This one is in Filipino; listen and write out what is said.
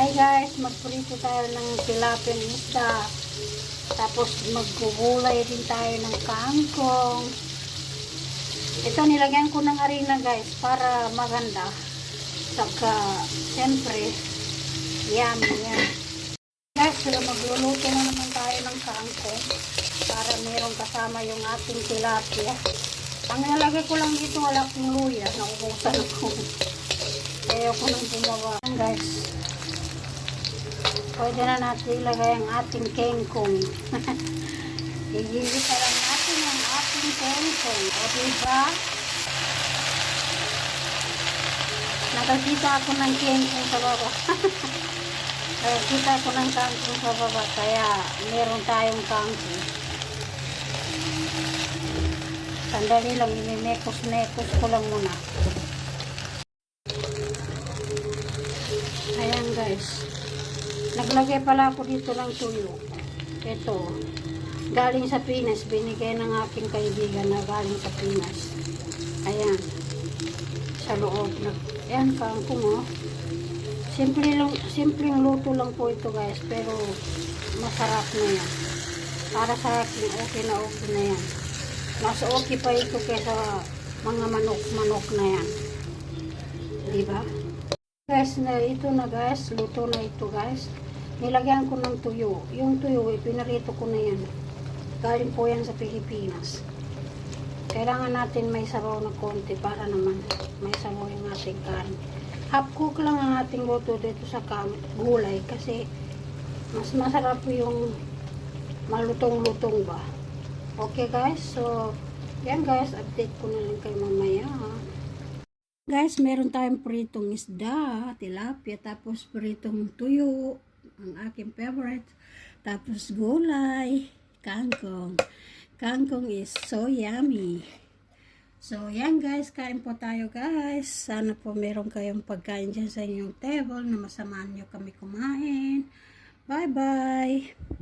Hi guys, magprito tayo ng tilapia ng isda. Tapos maggugulay din tayo ng kangkong. Ito nilagyan ko ng harina guys para maganda. Saka siyempre yummy yan. Guys, magluluto na naman tayo ng kangkong para merong kasama yung ating tilapia. Ang nalagay ko lang dito wala kong luya. Naubusan ako. Ayaw ko nang gumawa. Guys, pwede na natin ilagay ang ating kangkong. Igigisa lang natin ang ating kangkong. O diba? Nakakita ako ng kangkong sa baba. Nakakita ako ng kangkong sa baba. Kaya meron tayong kangkong. Sandali lang, imimekos-mekos ko lang muna. Ayan guys. Naglagay pala ako dito ng tuyo. Ito. Galing sa Pinas. Binigay ng aking kaibigan na galing sa Pinas. Ayan. Sa loob. Ayan, kangkong oh. Simpleng luto lang po ito guys. Pero masarap na yan. Para sa akin, okay na yan. Mas okay pa ito kaysa mga manok-manok na yan. Diba? Guys, ito na guys. Luto na ito guys. Nilagyan ko ng tuyo. Yung tuyo, pinarito ko na yan. Galing po yan sa Pilipinas. Kailangan natin may sabaw na konti para naman may sabaw yung ating kanin. Half cook lang ang ating luto dito sa gulay kasi mas masarap yung malutong-lutong ba. Okay guys, so yan guys, update ko na lang kayo mamaya. Guys, meron tayong pritong isda, tilapia, tapos pritong tuyo, ang aking favorite. Tapos gulay, kangkong. Kangkong is so yummy. So, yan guys, kain po tayo guys. Sana po meron kayong pagkain dyan sa inyong table na masamahan nyo kami kumain. Bye-bye!